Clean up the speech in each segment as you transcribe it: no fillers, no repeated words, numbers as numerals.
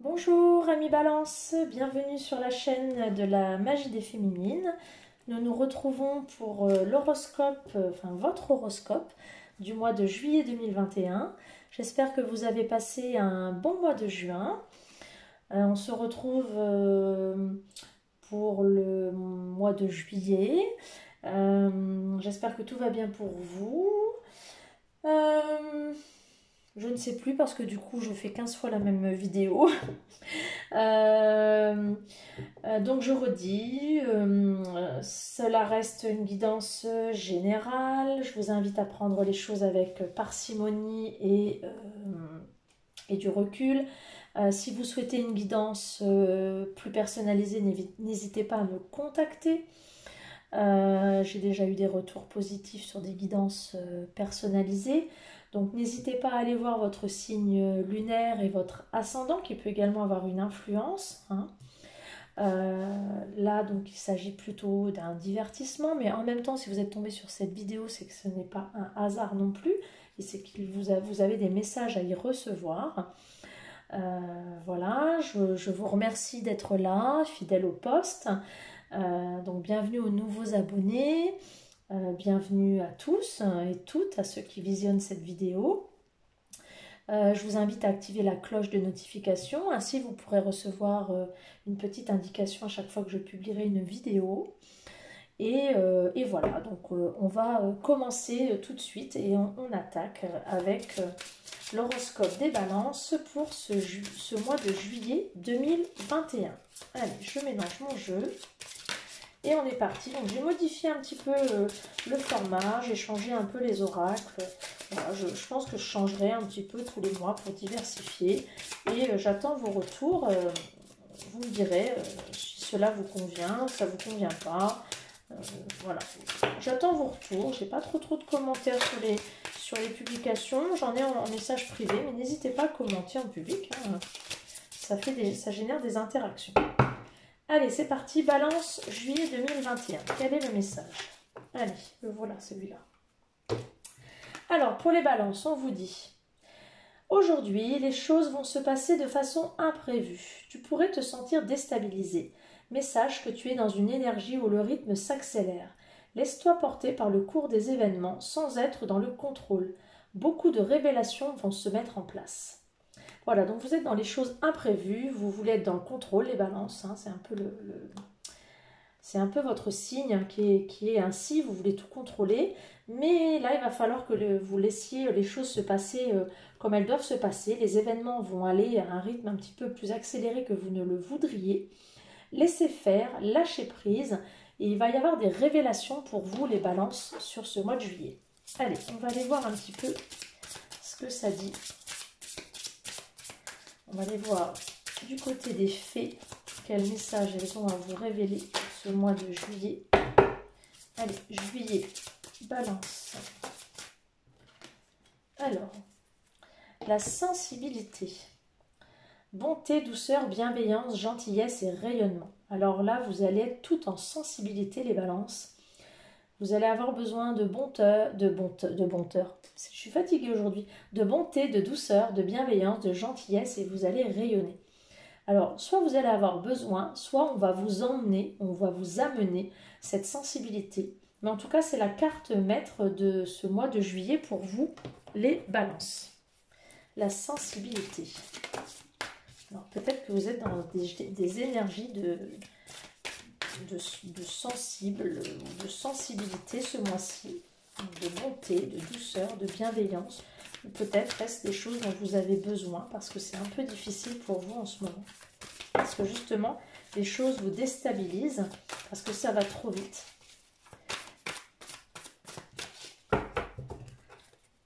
Bonjour amis Balance, bienvenue sur la chaîne de la magie des féminines. Nous nous retrouvons pour l'horoscope, enfin votre horoscope du mois de juillet 2021. J'espère que vous avez passé un bon mois de juin. On se retrouve pour le mois de juillet. J'espère que tout va bien pour vous. Je ne sais plus parce que du coup je fais 15 fois la même vidéo. Donc je redis, cela reste une guidance générale. Je vous invite à prendre les choses avec parcimonie et du recul. Si vous souhaitez une guidance plus personnalisée, n'hésitez pas à me contacter. J'ai déjà eu des retours positifs sur des guidances personnalisées. Donc n'hésitez pas à aller voir votre signe lunaire et votre ascendant qui peut également avoir une influence. Là, donc il s'agit plutôt d'un divertissement, mais en même temps, si vous êtes tombé sur cette vidéo, c'est que ce n'est pas un hasard non plus, et c'est que vous avez des messages à y recevoir. Voilà, je vous remercie d'être là, fidèle au poste. Donc bienvenue aux nouveaux abonnés. Bienvenue à tous et toutes, à ceux qui visionnent cette vidéo. Je vous invite à activer la cloche de notification, ainsi vous pourrez recevoir une petite indication à chaque fois que je publierai une vidéo. Et voilà, donc on va commencer tout de suite et on attaque avec l'horoscope des balances pour ce mois de juillet 2021. Allez, je mélange mon jeu. Et on est parti. Donc j'ai modifié un petit peu le format, j'ai changé un peu les oracles. Voilà, je pense que je changerai un petit peu tous les mois pour diversifier. Et j'attends vos retours. Vous me direz si cela vous convient, ça vous convient pas. Voilà. J'attends vos retours. J'ai pas trop de commentaires sur les publications. J'en ai en message privé, mais n'hésitez pas à commenter en public. Hein. Ça génère des interactions. Allez, c'est parti, Balance, juillet 2021. Quel est le message? Allez, le voilà, celui-là. Alors, pour les balances, on vous dit: aujourd'hui, les choses vont se passer de façon imprévue. Tu pourrais te sentir déstabilisé, mais sache que tu es dans une énergie où le rythme s'accélère. Laisse-toi porter par le cours des événements sans être dans le contrôle. Beaucoup de révélations vont se mettre en place. Voilà, donc vous êtes dans les choses imprévues, vous voulez être dans le contrôle, les balances, hein, c'est un peu c'est un peu votre signe qui est ainsi, vous voulez tout contrôler, mais là il va falloir que vous laissiez les choses se passer comme elles doivent se passer, les événements vont aller à un rythme un petit peu plus accéléré que vous ne le voudriez. Laissez faire, lâchez prise, et il va y avoir des révélations pour vous les balances sur ce mois de juillet. Allez, on va aller voir un petit peu ce que ça dit. On va aller voir du côté des fées quel message elles ont à vous révéler pour ce mois de juillet. Allez, juillet, balance. Alors, la sensibilité. Bonté, douceur, bienveillance, gentillesse et rayonnement. Alors là, vous allez être tout en sensibilité, les balances. Vous allez avoir besoin de bonté, je suis fatiguée aujourd'hui, de bonté, de douceur, de bienveillance, de gentillesse et vous allez rayonner. Alors, soit vous allez avoir besoin, soit on va vous emmener, on va vous amener cette sensibilité. Mais en tout cas, c'est la carte maître de ce mois de juillet pour vous, les balances. La sensibilité. Alors, peut-être que vous êtes dans des énergies de sensible, de sensibilité ce mois-ci, de bonté, de douceur, de bienveillance. Peut-être est-ce des choses dont vous avez besoin parce que c'est un peu difficile pour vous en ce moment. Parce que justement, les choses vous déstabilisent parce que ça va trop vite.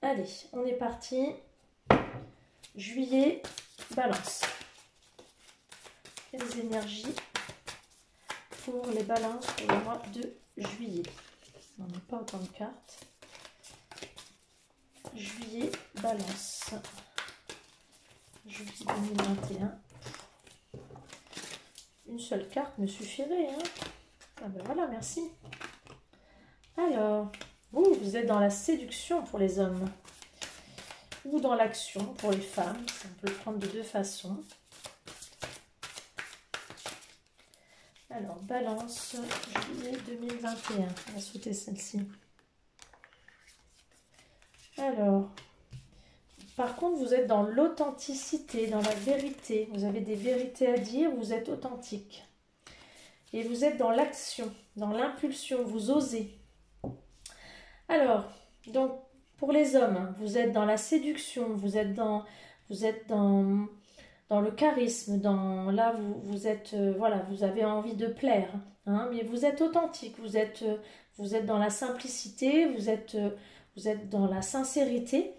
Allez, on est parti. Juillet, balance. Quelles énergies pour les balances pour le mois de juillet? On n'a pas autant de cartes. Juillet, balance. Juillet 2021. Une seule carte me suffirait. Hein. Ah ben voilà, merci. Alors, vous êtes dans la séduction pour les hommes. Ou dans l'action pour les femmes. On peut le prendre de deux façons. Alors, Balance, juillet 2021. On va sauter celle-ci. Alors, par contre, vous êtes dans l'authenticité, dans la vérité. Vous avez des vérités à dire, vous êtes authentique. Et vous êtes dans l'action, dans l'impulsion, vous osez. Alors, donc, pour les hommes, vous êtes dans la séduction, vous êtes dans le charisme, là, vous êtes, voilà, vous avez envie de plaire, hein, mais vous êtes authentique, vous êtes dans la simplicité, vous êtes dans la sincérité.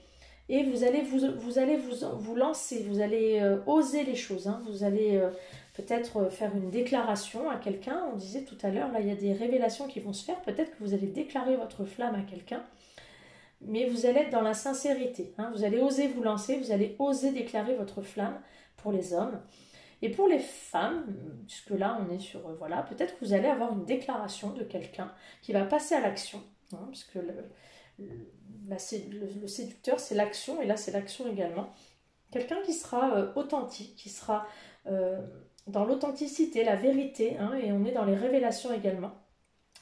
Et vous allez vous lancer, vous allez oser les choses. Hein. Vous allez peut-être faire une déclaration à quelqu'un. On disait tout à l'heure, là il y a des révélations qui vont se faire. Peut-être que vous allez déclarer votre flamme à quelqu'un. Mais vous allez être dans la sincérité. Hein. Vous allez oser vous lancer, vous allez oser déclarer votre flamme pour les hommes. Et pour les femmes, puisque là on est sur, voilà, peut-être que vous allez avoir une déclaration de quelqu'un qui va passer à l'action. Hein, parce que le séducteur, c'est l'action, et là, c'est l'action également. Quelqu'un qui sera authentique, qui sera dans l'authenticité, la vérité, hein, et on est dans les révélations également,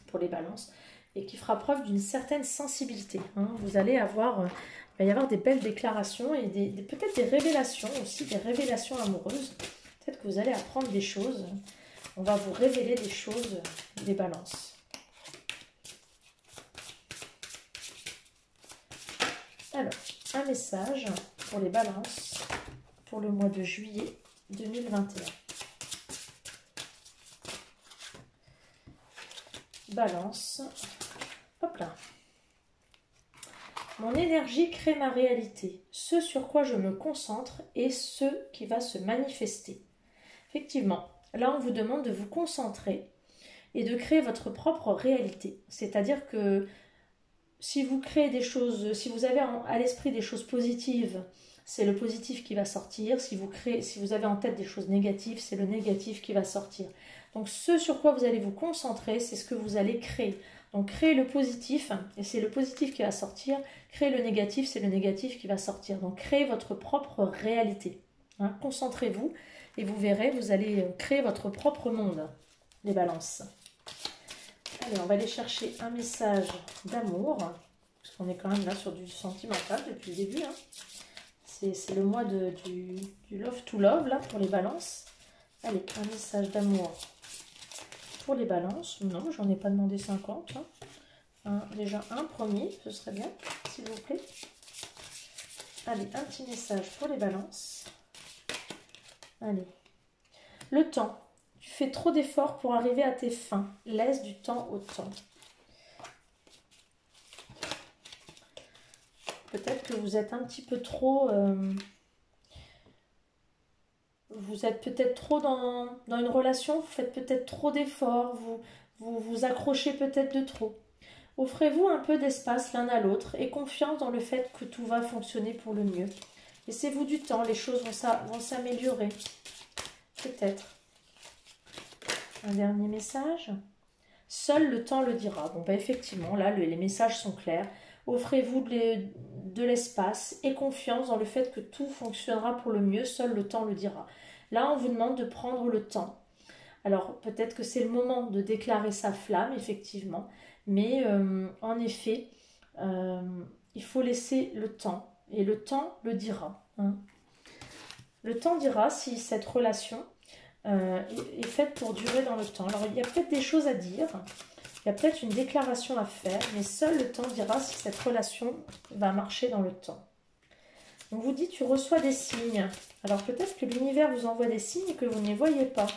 pour les balances, et qui fera preuve d'une certaine sensibilité. Hein. Vous allez avoir, il va y avoir des belles déclarations, et peut-être des révélations aussi, des révélations amoureuses. Peut-être que vous allez apprendre des choses, on va vous révéler des choses, des balances. Alors, un message pour les balances pour le mois de juillet 2021. Balance. Hop là. Mon énergie crée ma réalité. Ce sur quoi je me concentre est ce qui va se manifester. Effectivement, là on vous demande de vous concentrer et de créer votre propre réalité. C'est-à-dire que si vous créez des choses, si vous avez à l'esprit des choses positives, c'est le positif qui va sortir. Si vous avez en tête des choses négatives, c'est le négatif qui va sortir. Donc ce sur quoi vous allez vous concentrer, c'est ce que vous allez créer. Donc créez le positif, et c'est le positif qui va sortir. Créez le négatif, c'est le négatif qui va sortir. Donc créez votre propre réalité. Hein, concentrez-vous, et vous verrez, vous allez créer votre propre monde, les balances. Allez, on va aller chercher un message d'amour, parce qu'on est quand même là sur du sentimental depuis le début. Hein. C'est le mois du love to love, là, pour les balances. Allez, un message d'amour pour les balances. Non, j'en ai pas demandé 50. Hein. Déjà un premier, ce serait bien, s'il vous plaît. Allez, un petit message pour les balances. Allez. Le temps. Tu fais trop d'efforts pour arriver à tes fins. Laisse du temps au temps. Peut-être que vous êtes un petit peu trop... vous êtes peut-être trop dans une relation. Vous faites peut-être trop d'efforts. Vous accrochez peut-être de trop. Offrez-vous un peu d'espace l'un à l'autre et confiance dans le fait que tout va fonctionner pour le mieux. Laissez-vous du temps. Les choses vont s'améliorer. Peut-être. Un dernier message. Seul le temps le dira. Bon, bah effectivement, là, les messages sont clairs. Offrez-vous de l'espace et confiance dans le fait que tout fonctionnera pour le mieux. Seul le temps le dira. Là, on vous demande de prendre le temps. Alors, peut-être que c'est le moment de déclarer sa flamme, effectivement. Mais, en effet, il faut laisser le temps. Et le temps le dira. Hein. Le temps dira si cette relation... est faite pour durer dans le temps. Alors il y a peut-être des choses à dire, il y a peut-être une déclaration à faire, mais seul le temps dira si cette relation va marcher dans le temps. On vous dit tu reçois des signes. Alors peut-être que l'univers vous envoie des signes que vous ne voyez pas,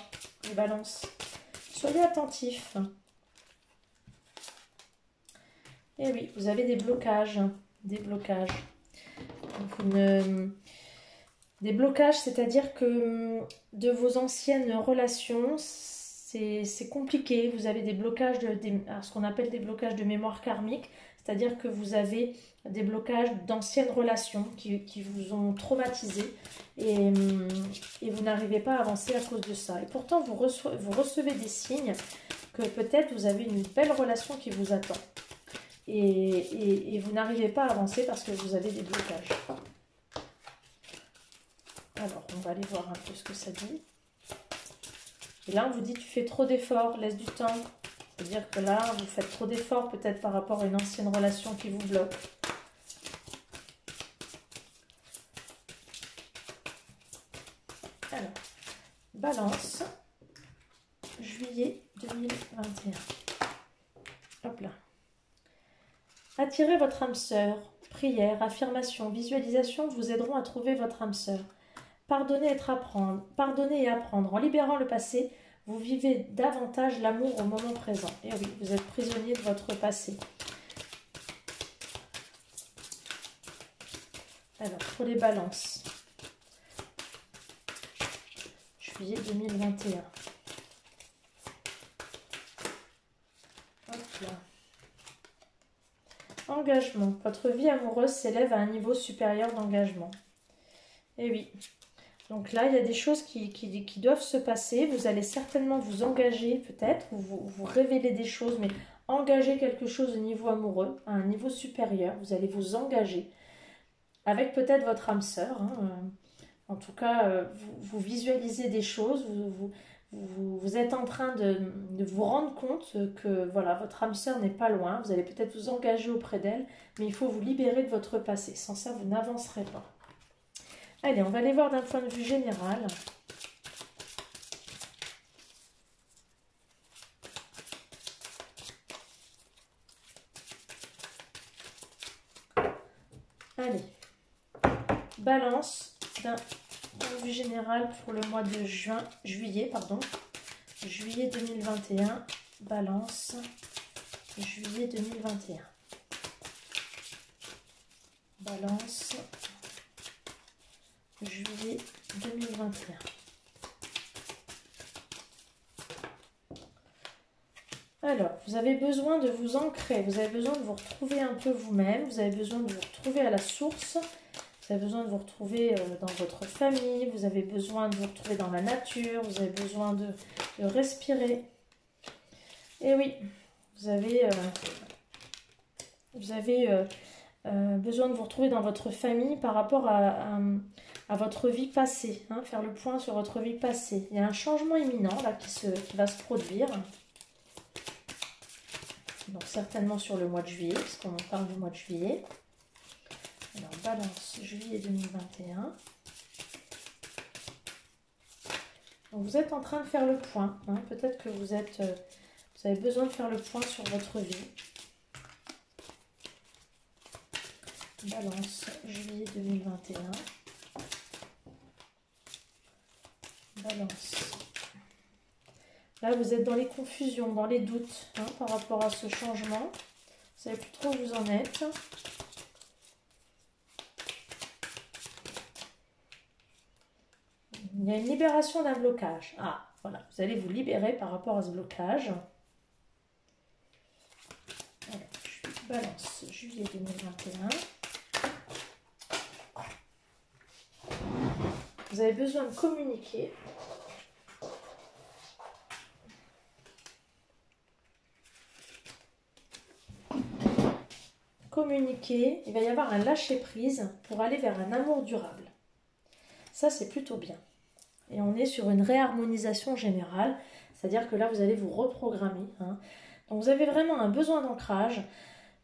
les balances. Soyez attentifs. Et oui, vous avez des blocages. Des blocages. Des blocages, c'est-à-dire que de vos anciennes relations, c'est compliqué. Vous avez des blocages, ce qu'on appelle des blocages de mémoire karmique, c'est-à-dire que vous avez des blocages d'anciennes relations qui vous ont traumatisé et vous n'arrivez pas à avancer à cause de ça. Et pourtant, vous recevez des signes que peut-être vous avez une belle relation qui vous attend. Et vous n'arrivez pas à avancer parce que vous avez des blocages. Alors, on va aller voir un peu ce que ça dit. Et là, on vous dit, tu fais trop d'efforts, laisse du temps. C'est-à-dire que là, vous faites trop d'efforts peut-être par rapport à une ancienne relation qui vous bloque. Alors, Balance, juillet 2021. Hop là. Attirez votre âme sœur. Prière, affirmation, visualisation vous aideront à trouver votre âme sœur. Pardonnez et apprendre. En libérant le passé, vous vivez davantage l'amour au moment présent. Et oui, vous êtes prisonnier de votre passé. Alors, pour les balances. Juillet 2021. Hop là. Engagement. Votre vie amoureuse s'élève à un niveau supérieur d'engagement. Et oui. Donc là, il y a des choses qui doivent se passer. Vous allez certainement vous engager peut-être, ou vous révéler des choses, mais engager quelque chose au niveau amoureux, à un niveau supérieur. Vous allez vous engager avec peut-être votre âme sœur. En tout cas, vous visualisez des choses, vous êtes en train de vous rendre compte que voilà, votre âme sœur n'est pas loin. Vous allez peut-être vous engager auprès d'elle, mais il faut vous libérer de votre passé. Sans ça, vous n'avancerez pas. Allez, on va aller voir d'un point de vue général. Allez, Balance d'un point de vue général pour le mois de juillet 2021. Balance, juillet 2021. Balance, juillet 2021. Alors, vous avez besoin de vous ancrer, vous avez besoin de vous retrouver un peu vous-même, vous avez besoin de vous retrouver à la source, vous avez besoin de vous retrouver dans votre famille, vous avez besoin de vous retrouver dans la nature, vous avez besoin de respirer. Et oui, vous avez besoin de vous retrouver dans votre famille par rapport à votre vie passée, hein, faire le point sur votre vie passée. Il y a un changement imminent là qui va se produire. Donc certainement sur le mois de juillet, puisqu'on parle du mois de juillet. Alors Balance, juillet 2021. Donc vous êtes en train de faire le point. Hein. Peut-être que vous avez besoin de faire le point sur votre vie. Balance, juillet 2021. Balance. Là, vous êtes dans les confusions, dans les doutes hein, par rapport à ce changement. Vous ne savez plus trop où vous en êtes. Il y a une libération d'un blocage. Ah, voilà, vous allez vous libérer par rapport à ce blocage. Alors, Balance, juillet 2021. Vous avez besoin de communiquer. Communiquer, il va y avoir un lâcher-prise pour aller vers un amour durable. Ça, c'est plutôt bien. Et on est sur une réharmonisation générale, c'est-à-dire que là, vous allez vous reprogrammer. Hein. Donc, vous avez vraiment un besoin d'ancrage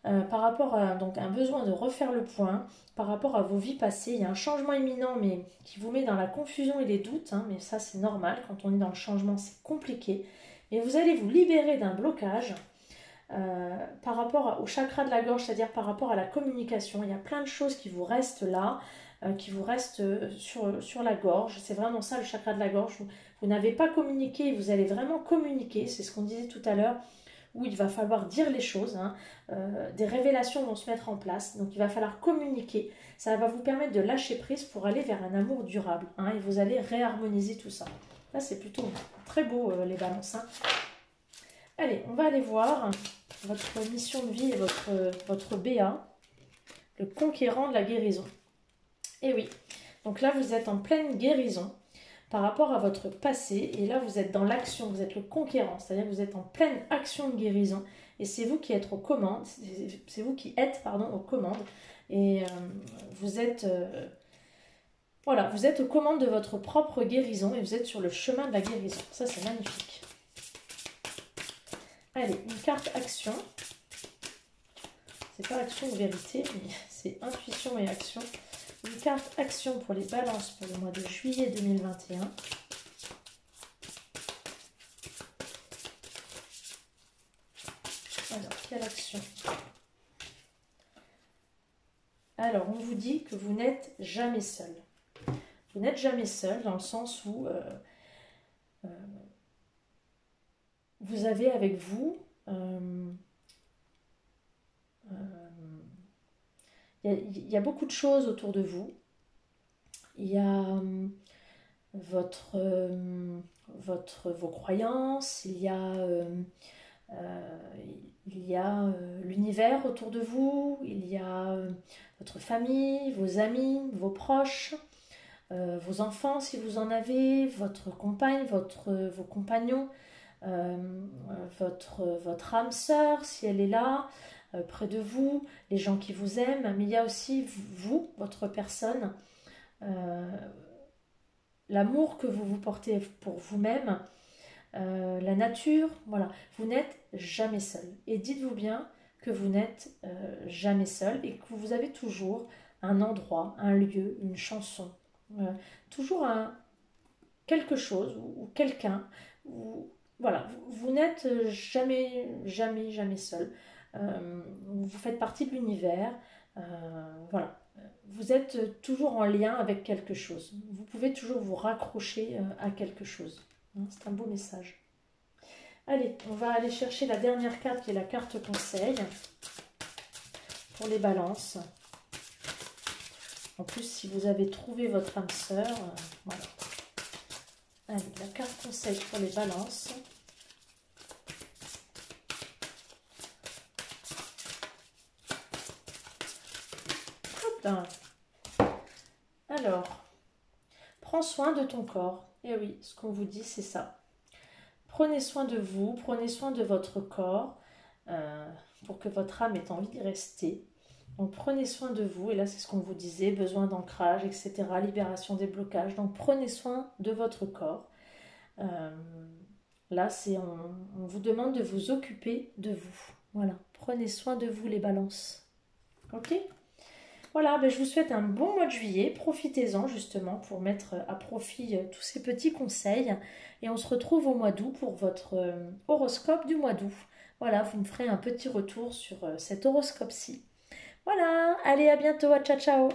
par rapport à donc un besoin de refaire le point par rapport à vos vies passées. Il y a un changement imminent, mais qui vous met dans la confusion et les doutes. Hein, mais ça, c'est normal. Quand on est dans le changement, c'est compliqué. Mais vous allez vous libérer d'un blocage. Par rapport au chakra de la gorge, c'est-à-dire par rapport à la communication. Il y a plein de choses qui vous restent là, qui vous restent sur la gorge. C'est vraiment ça le chakra de la gorge. Vous n'avez pas communiqué, vous allez vraiment communiquer. C'est ce qu'on disait tout à l'heure, où il va falloir dire les choses. Hein. Des révélations vont se mettre en place. Donc il va falloir communiquer. Ça va vous permettre de lâcher prise pour aller vers un amour durable. Hein, et vous allez réharmoniser tout ça. Là, c'est plutôt très beau, les balances. Hein. Allez, on va aller voir votre mission de vie et votre BA, le conquérant de la guérison. Et oui, donc là vous êtes en pleine guérison par rapport à votre passé et là vous êtes dans l'action, vous êtes le conquérant, c'est-à-dire que vous êtes en pleine action de guérison et c'est vous qui êtes aux commandes, aux commandes et vous êtes Voilà, vous êtes aux commandes de votre propre guérison et vous êtes sur le chemin de la guérison. Ça, c'est magnifique. Allez, une carte action. C'est pas action ou vérité, mais c'est intuition et action. Une carte action pour les balances pour le mois de juillet 2021. Alors, quelle action? Alors, on vous dit que vous n'êtes jamais seul. Vous n'êtes jamais seul dans le sens où vous avez avec vous il y a beaucoup de choses autour de vous. Il y a vos croyances, il y a l'univers autour de vous, il y a votre famille, vos amis, vos proches, vos enfants si vous en avez, votre compagne, vos compagnons, votre âme sœur si elle est là, près de vous, les gens qui vous aiment, mais il y a aussi vous, votre personne, l'amour que vous vous portez pour vous-même, la nature, voilà. Vous n'êtes jamais seul. Et dites-vous bien que vous n'êtes jamais seul et que vous avez toujours un endroit, un lieu, une chanson, toujours quelque chose ou quelqu'un. Voilà, vous n'êtes jamais, jamais, jamais seul. Vous faites partie de l'univers. Voilà. Vous êtes toujours en lien avec quelque chose. Vous pouvez toujours vous raccrocher à quelque chose. C'est un beau message. Allez, on va aller chercher la dernière carte qui est la carte conseil pour les balances. En plus, si vous avez trouvé votre âme sœur, voilà. Allez, la carte conseil pour les balances. Hop là. Alors, prends soin de ton corps. Et oui, ce qu'on vous dit, c'est ça. Prenez soin de vous, prenez soin de votre corps pour que votre âme ait envie d'y rester. Donc prenez soin de vous, et là c'est ce qu'on vous disait, besoin d'ancrage, etc., libération des blocages. Donc prenez soin de votre corps. Là on vous demande de vous occuper de vous. Voilà, prenez soin de vous les balances. Ok ? Voilà, ben je vous souhaite un bon mois de juillet. Profitez-en justement pour mettre à profit tous ces petits conseils. Et on se retrouve au mois d'août pour votre horoscope du mois d'août. Voilà, vous me ferez un petit retour sur cet horoscope-ci. Voilà, allez à bientôt, ciao ciao.